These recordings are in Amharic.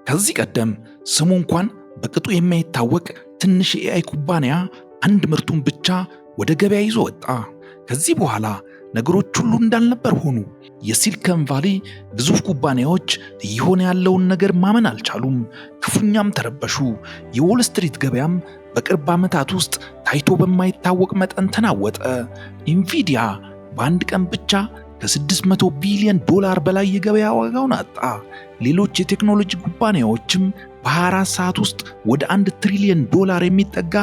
ከዚህ ቀደም ስሙ እንኳን በቅጡ የማይታወቅ ትንሽ የኤአይ ኩባንያ አንድ ምርቱን ብቻ ወደ ገበያ ይዞ ወጣ። ከዚህ በኋላ ነገሮች ሁሉ እንዳልነበር ሆኑ። የሲሊከን ቫሊ ግዙፍ ኩባንያዎች እየሆነ ያለውን ነገር ማመን አልቻሉም። ክፉኛም ተረበሹ። የዎል ስትሪት ገበያም በቅርብ ዓመታት ውስጥ ታይቶ በማይታወቅ መጠን ተናወጠ። ኢንቪዲያ በአንድ ቀን ብቻ ከ$600 ቢሊዮን በላይ የገበያ ዋጋውን አጣ። ሌሎች የቴክኖሎጂ ኩባንያዎችም በ24 ሰዓት ውስጥ ወደ $1 ትሪሊዮን የሚጠጋ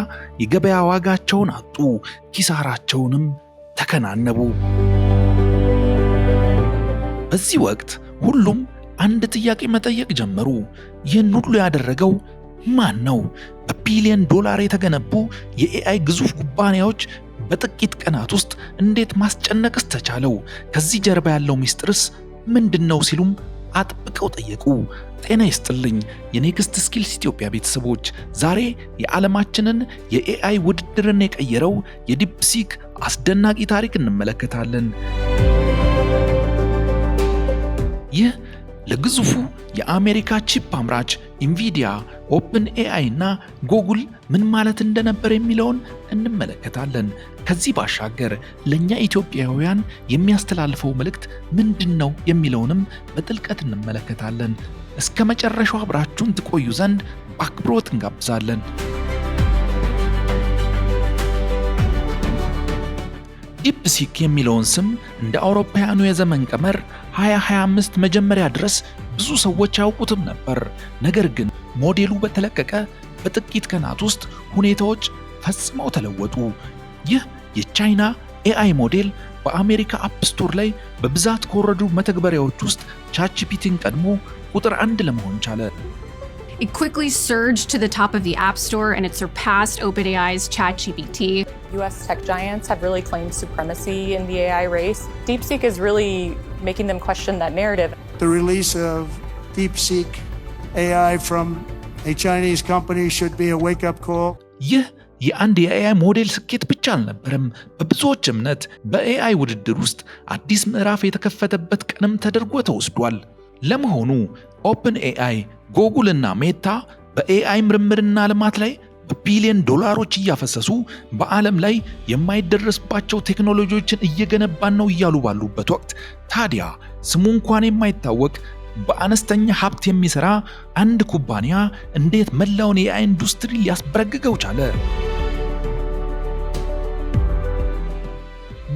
የገበያ ዋጋቸውን አጡ። ኪሳራቸውንም ተከናነቡ። በዚህ ወቅት ሁሉም አንድ ጥያቄ መጠየቅ ጀመሩ። ይህን ሁሉ ያደረገው ማን ነው? በቢሊዮን ዶላር የተገነቡ የኤአይ ግዙፍ ኩባንያዎች በጥቂት ቀናት ውስጥ እንዴት ማስጨነቅስ ተቻለው? ከዚህ ጀርባ ያለው ሚስጥርስ ምንድነው? ሲሉም አጥብቀው ጠየቁ። ጤና ይስጥልኝ የኔክስት ስኪልስ ኢትዮጵያ ቤተሰቦች፣ ዛሬ የዓለማችንን የኤአይ ውድድርን የቀየረው የዲፕሲክ አስደናቂ ታሪክ እንመለከታለን። ይህ ለግዙፉ የአሜሪካ ቺፕ አምራች ኢንቪዲያ፣ ኦፕን ኤአይ እና ጎግል ምን ማለት እንደነበር የሚለውን እንመለከታለን። ከዚህ ባሻገር ለኛ ኢትዮጵያውያን የሚያስተላልፈው መልእክት ምንድነው የሚለውንም በጥልቀት እንመለከታለን። እስከ መጨረሻው አብራችሁን ትቆዩ ዘንድ በአክብሮት እንጋብዛለን። ዲፕሲክ የሚለውን ስም እንደ አውሮፓውያኑ የዘመን ቀመር 2025 መጀመሪያ ድረስ ብዙ ሰዎች ያውቁትም ነበር። ነገር ግን ሞዴሉ በተለቀቀ በጥቂት ቀናት ውስጥ ሁኔታዎች ፈጽመው ተለወጡ። ይህ የቻይና ኤአይ ሞዴል በአሜሪካ አፕ ስቶር ላይ በብዛት ከወረዱ መተግበሪያዎች ውስጥ ቻትጂፒቲን ቀድሞ ቁጥር 1 ለመሆን ቻለ። It quickly surged to the top of the App Store and it surpassed OpenAI's ChatGPT. US tech giants have really claimed supremacy in the AI race. DeepSeek is really making them question that narrative. The release of DeepSeek AI from a Chinese company should be a wake-up call. ይህ የአንድ የኤአይ ሞዴል ስኬት ብቻ አልነበረም። በብዙዎች እምነት በኤአይ ውድድር ውስጥ አዲስ ምዕራፍ የተከፈተበት ቀንም ተደርጎ ተወስዷል። ለመሆኑ ኦፕን ኤአይ፣ ጎግል እና ሜታ በኤአይ ምርምርና ልማት ላይ በቢሊዮን ዶላሮች እያፈሰሱ በዓለም ላይ የማይደረስባቸው ቴክኖሎጂዎችን እየገነባን ነው እያሉ ባሉበት ወቅት ታዲያ ስሙ እንኳን የማይታወቅ በአነስተኛ ሀብት የሚሰራ አንድ ኩባንያ እንዴት መላውን የኤአይ ኢንዱስትሪ ሊያስበረግገው ቻለ?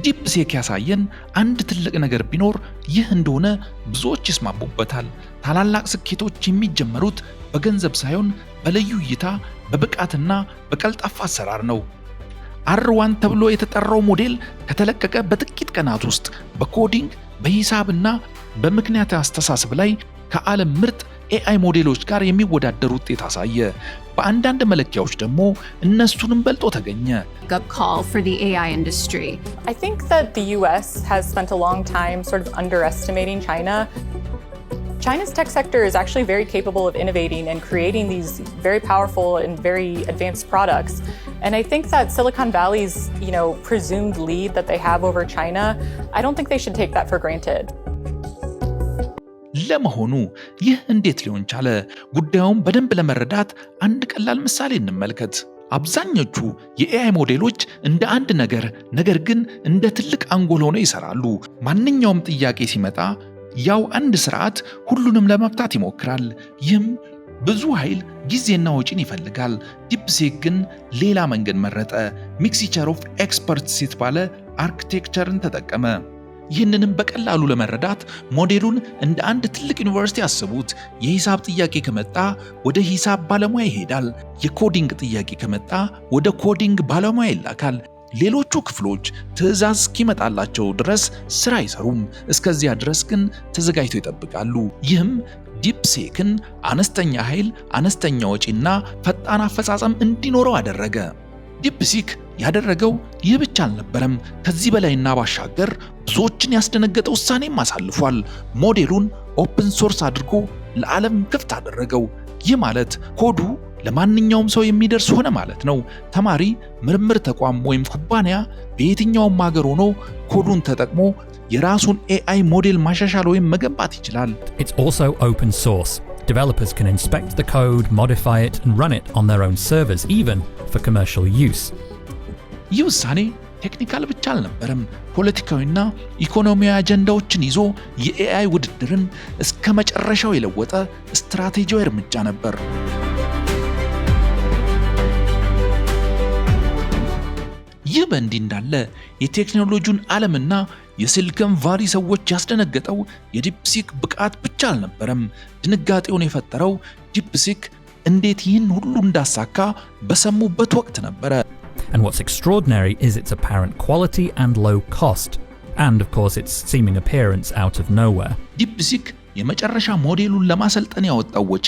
ዲፕሲክ ያሳየን አንድ ትልቅ ነገር ቢኖር ይህ እንደሆነ ብዙዎች ይስማሙበታል። ታላላቅ ስኬቶች የሚጀመሩት በገንዘብ ሳይሆን በልዩ እይታ፣ በብቃትና በቀልጣፋ አሰራር ነው። R1 ተብሎ የተጠራው ሞዴል ከተለቀቀ በጥቂት ቀናት ውስጥ በኮዲንግ፣ በሂሳብና በምክንያት አስተሳሰብ ላይ ከዓለም ምርጥ ኤአይ ሞዴሎች ጋር የሚወዳደር ውጤት አሳየ። በአንዳንድ መለኪያዎች ደግሞ እነሱንም በልጦ ተገኘ። Up call for the AI industry. I think that the US has spent a long time sort of underestimating China. China's tech sector is actually very capable of innovating and creating these very powerful and very advanced products. And I think that Silicon Valley's, presumed lead that they have over China, I don't think they should take that for granted. ለመሆኑ ይህ እንዴት ሊሆን ቻለ? ጉዳዩን በደንብ ለመረዳት አንድ ቀላል ምሳሌ እንመልከት። አብዛኞቹ የኤአይ ሞዴሎች እንደ አንድ ነገር ግን እንደ ትልቅ አንጎል ሆነው ይሰራሉ። ማንኛውም ጥያቄ ሲመጣ ያው አንድ ስርዓት ሁሉንም ለመፍታት ይሞክራል። ይህም ብዙ ኃይል፣ ጊዜና ወጪን ይፈልጋል። ዲፕሲክ ግን ሌላ መንገድ መረጠ። ሚክስቸር ኦፍ ኤክስፐርትስ የተባለ አርኪቴክቸርን ተጠቀመ። ይህንንም በቀላሉ ለመረዳት ሞዴሉን እንደ አንድ ትልቅ ዩኒቨርሲቲ አስቡት። የሂሳብ ጥያቄ ከመጣ ወደ ሂሳብ ባለሙያ ይሄዳል። የኮዲንግ ጥያቄ ከመጣ ወደ ኮዲንግ ባለሙያ ይላካል። ሌሎቹ ክፍሎች ትዕዛዝ እስኪመጣላቸው ድረስ ስራ አይሰሩም። እስከዚያ ድረስ ግን ተዘጋጅተው ይጠብቃሉ። ይህም ዲፕሲክን አነስተኛ ኃይል፣ አነስተኛ ወጪና ፈጣን አፈጻጸም እንዲኖረው አደረገ። ዲፕሲክ ያደረገው ይህ ብቻ አልነበረም። ከዚህ በላይና ባሻገር ብዙዎችን ያስደነገጠ ውሳኔም አሳልፏል። ሞዴሉን ኦፕን ሶርስ አድርጎ ለዓለም ክፍት አደረገው። ይህ ማለት ኮዱ ለማንኛውም ሰው የሚደርስ ሆነ ማለት ነው። ተማሪ፣ ምርምር ተቋም ወይም ኩባንያ በየትኛውም ሀገር ሆኖ ኮዱን ተጠቅሞ የራሱን ኤአይ ሞዴል ማሻሻል ወይም መገንባት ይችላል። It's also open source. Developers can inspect the code, modify it, and run it on their own servers, even for commercial use. ይህ ውሳኔ ቴክኒካል ብቻ አልነበረም። ፖለቲካዊና ኢኮኖሚያዊ አጀንዳዎችን ይዞ የኤአይ ውድድርን እስከ መጨረሻው የለወጠ ስትራቴጂያዊ እርምጃ ነበር። ይህ በእንዲህ እንዳለ የቴክኖሎጂውን ዓለምና የሲሊኮን ቫሊ ሰዎች ያስደነገጠው የዲፕሲክ ብቃት ብቻ አልነበረም። ድንጋጤውን የፈጠረው ዲፕሲክ እንዴት ይህን ሁሉ እንዳሳካ በሰሙበት ወቅት ነበረ። And what's extraordinary is its apparent quality and low cost, and of course its seeming appearance out of nowhere. ዲፕሲክ የመጨረሻ ሞዴሉን ለማሰልጠን ያወጣው ወጪ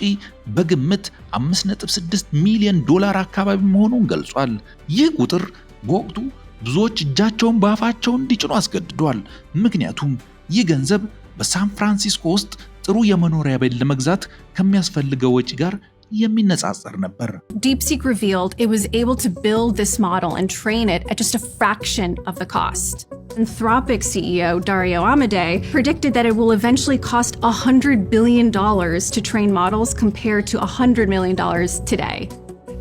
በግምት $5.6 ሚሊዮን አካባቢ መሆኑን ገልጿል። ይህ ቁጥር በወቅቱ ብዙዎች እጃቸውን በአፋቸው እንዲጭኑ አስገድዷል። ምክንያቱም ይህ ገንዘብ በሳን ፍራንሲስኮ ውስጥ ጥሩ የመኖሪያ ቤት ለመግዛት ከሚያስፈልገው ወጪ ጋር የሚነጻጸር ነበር። DeepSeek revealed it was able to build this model and train it at just a fraction of the cost. Anthropic CEO Dario Amodei predicted that it will eventually cost $100 billion to train models compared to $100 million today.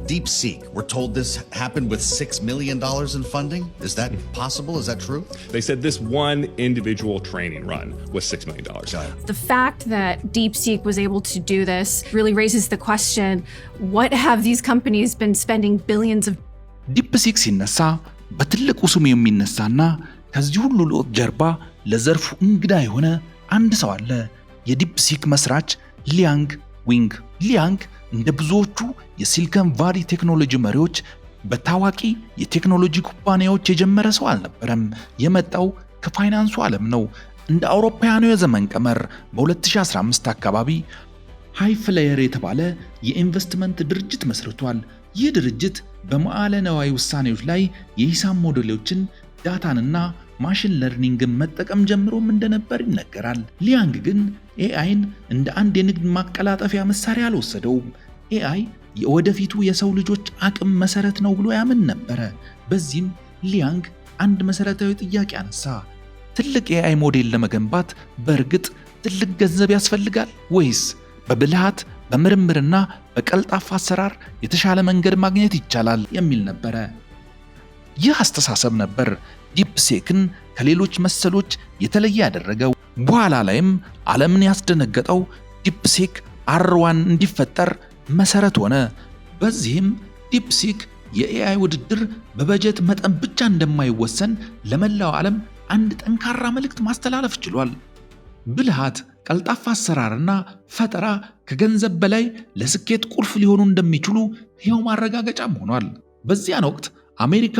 DeepSeek, we're told this happened with $6 million in funding. Is that possible? Is that true? They said this one individual training run was $6 million. The fact that DeepSeek was able to do this really raises the question, what have these companies been spending billions of... ዲፕሲክ ሲነሳ በትልቁ ስሙ የሚነሳና ከዚህ ሁሉ ለውጥ ጀርባ ለዘርፉ እንግዳ የሆነ አንድ ሰው አለ። የዲፕሲክ መስራች ሊያንግ ዊንግ። ሊያንግ እንደ ብዙዎቹ የሲሊኮን ቫሊ ቴክኖሎጂ መሪዎች በታዋቂ የቴክኖሎጂ ኩባንያዎች የጀመረ ሰው አልነበረም። የመጣው ከፋይናንሱ ዓለም ነው። እንደ አውሮፓውያኑ የዘመን ቀመር በ2015 አካባቢ ሃይፍላየር የተባለ የኢንቨስትመንት ድርጅት መስርቷል። ይህ ድርጅት በመዋዕለ ንዋይ ውሳኔዎች ላይ የሂሳብ ሞዴሎችን፣ ዳታንና ማሽን ለርኒንግን መጠቀም ጀምሮም እንደነበር ይነገራል። ሊያንግ ግን ኤአይን እንደ አንድ የንግድ ማቀላጠፊያ መሳሪያ አልወሰደውም። ኤአይ የወደፊቱ የሰው ልጆች አቅም መሰረት ነው ብሎ ያምን ነበረ። በዚህም ሊያንግ አንድ መሰረታዊ ጥያቄ አነሳ። ትልቅ ኤአይ ሞዴል ለመገንባት በእርግጥ ትልቅ ገንዘብ ያስፈልጋል ወይስ በብልሃት በምርምርና በቀልጣፋ አሰራር የተሻለ መንገድ ማግኘት ይቻላል የሚል ነበረ። ይህ አስተሳሰብ ነበር ዲፕሲክን ከሌሎች መሰሎች የተለየ ያደረገው። በኋላ ላይም ዓለምን ያስደነገጠው ዲፕሲክ R1 እንዲፈጠር መሰረት ሆነ። በዚህም ዲፕሲክ የኤአይ ውድድር በበጀት መጠን ብቻ እንደማይወሰን ለመላው ዓለም አንድ ጠንካራ መልእክት ማስተላለፍ ችሏል። ብልሃት፣ ቀልጣፋ አሰራርና ፈጠራ ከገንዘብ በላይ ለስኬት ቁልፍ ሊሆኑ እንደሚችሉ ሕያው ማረጋገጫም ሆኗል። በዚያን ወቅት አሜሪካ፣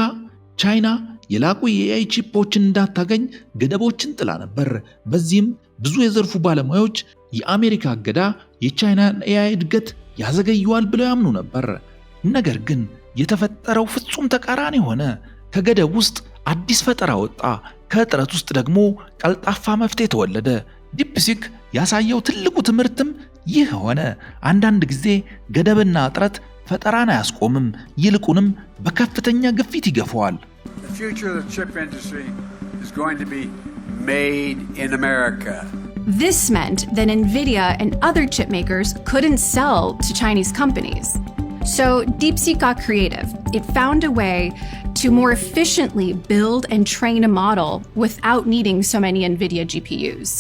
ቻይና የላቁ የኤአይ ቺፖችን እንዳታገኝ ገደቦችን ጥላ ነበር። በዚህም ብዙ የዘርፉ ባለሙያዎች የአሜሪካ እገዳ የቻይናን ኤአይ እድገት ያዘገየዋል ብለው ያምኑ ነበር። ነገር ግን የተፈጠረው ፍጹም ተቃራኒ ሆነ። ከገደብ ውስጥ አዲስ ፈጠራ ወጣ፣ ከእጥረት ውስጥ ደግሞ ቀልጣፋ መፍትሄ ተወለደ። ዲፕሲክ ያሳየው ትልቁ ትምህርትም ይህ ሆነ። አንዳንድ ጊዜ ገደብና እጥረት ፈጠራን አያስቆምም፣ ይልቁንም በከፍተኛ ግፊት ይገፋዋል። The future of the chip industry is going to be made in America. This meant that NVIDIA and other chip makers couldn't sell to Chinese companies. So DeepSeek got creative. It found a way to more efficiently build and train a model without needing so many NVIDIA GPUs.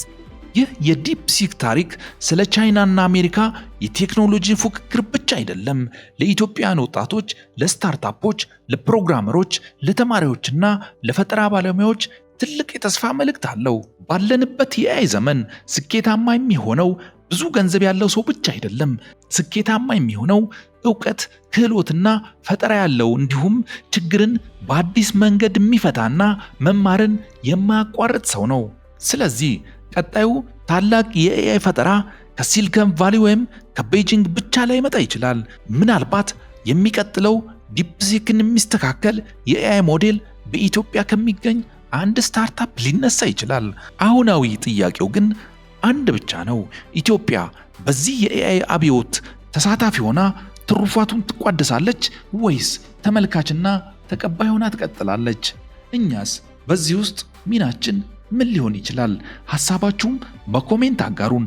ይህ የዲፕሲክ ታሪክ ስለ ቻይናና አሜሪካ የቴክኖሎጂ ፉክክር ብቻ አይደለም። ለኢትዮጵያውያን ወጣቶች፣ ለስታርታፖች፣ ለፕሮግራመሮች፣ ለተማሪዎችና ለፈጠራ ባለሙያዎች ትልቅ የተስፋ መልእክት አለው። ባለንበት የኤአይ ዘመን ስኬታማ የሚሆነው ብዙ ገንዘብ ያለው ሰው ብቻ አይደለም። ስኬታማ የሚሆነው ዕውቀት፣ ክህሎትና ፈጠራ ያለው እንዲሁም ችግርን በአዲስ መንገድ የሚፈታና መማርን የማያቋርጥ ሰው ነው። ስለዚህ ቀጣዩ ታላቅ የኤአይ ፈጠራ ከሲሊኮን ቫሊ ወይም ከቤጂንግ ብቻ ላይ መጣ ይችላል። ምናልባት የሚቀጥለው ዲፕሲክን የሚስተካከል የኤአይ ሞዴል በኢትዮጵያ ከሚገኝ አንድ ስታርታፕ ሊነሳ ይችላል። አሁናዊ ጥያቄው ግን አንድ ብቻ ነው። ኢትዮጵያ በዚህ የኤአይ አብዮት ተሳታፊ ሆና ትሩፋቱን ትቋደሳለች ወይስ ተመልካችና ተቀባይ ሆና ትቀጥላለች? እኛስ በዚህ ውስጥ ሚናችን ምን ሊሆን ይችላል? ሐሳባችሁም በኮሜንት አጋሩን።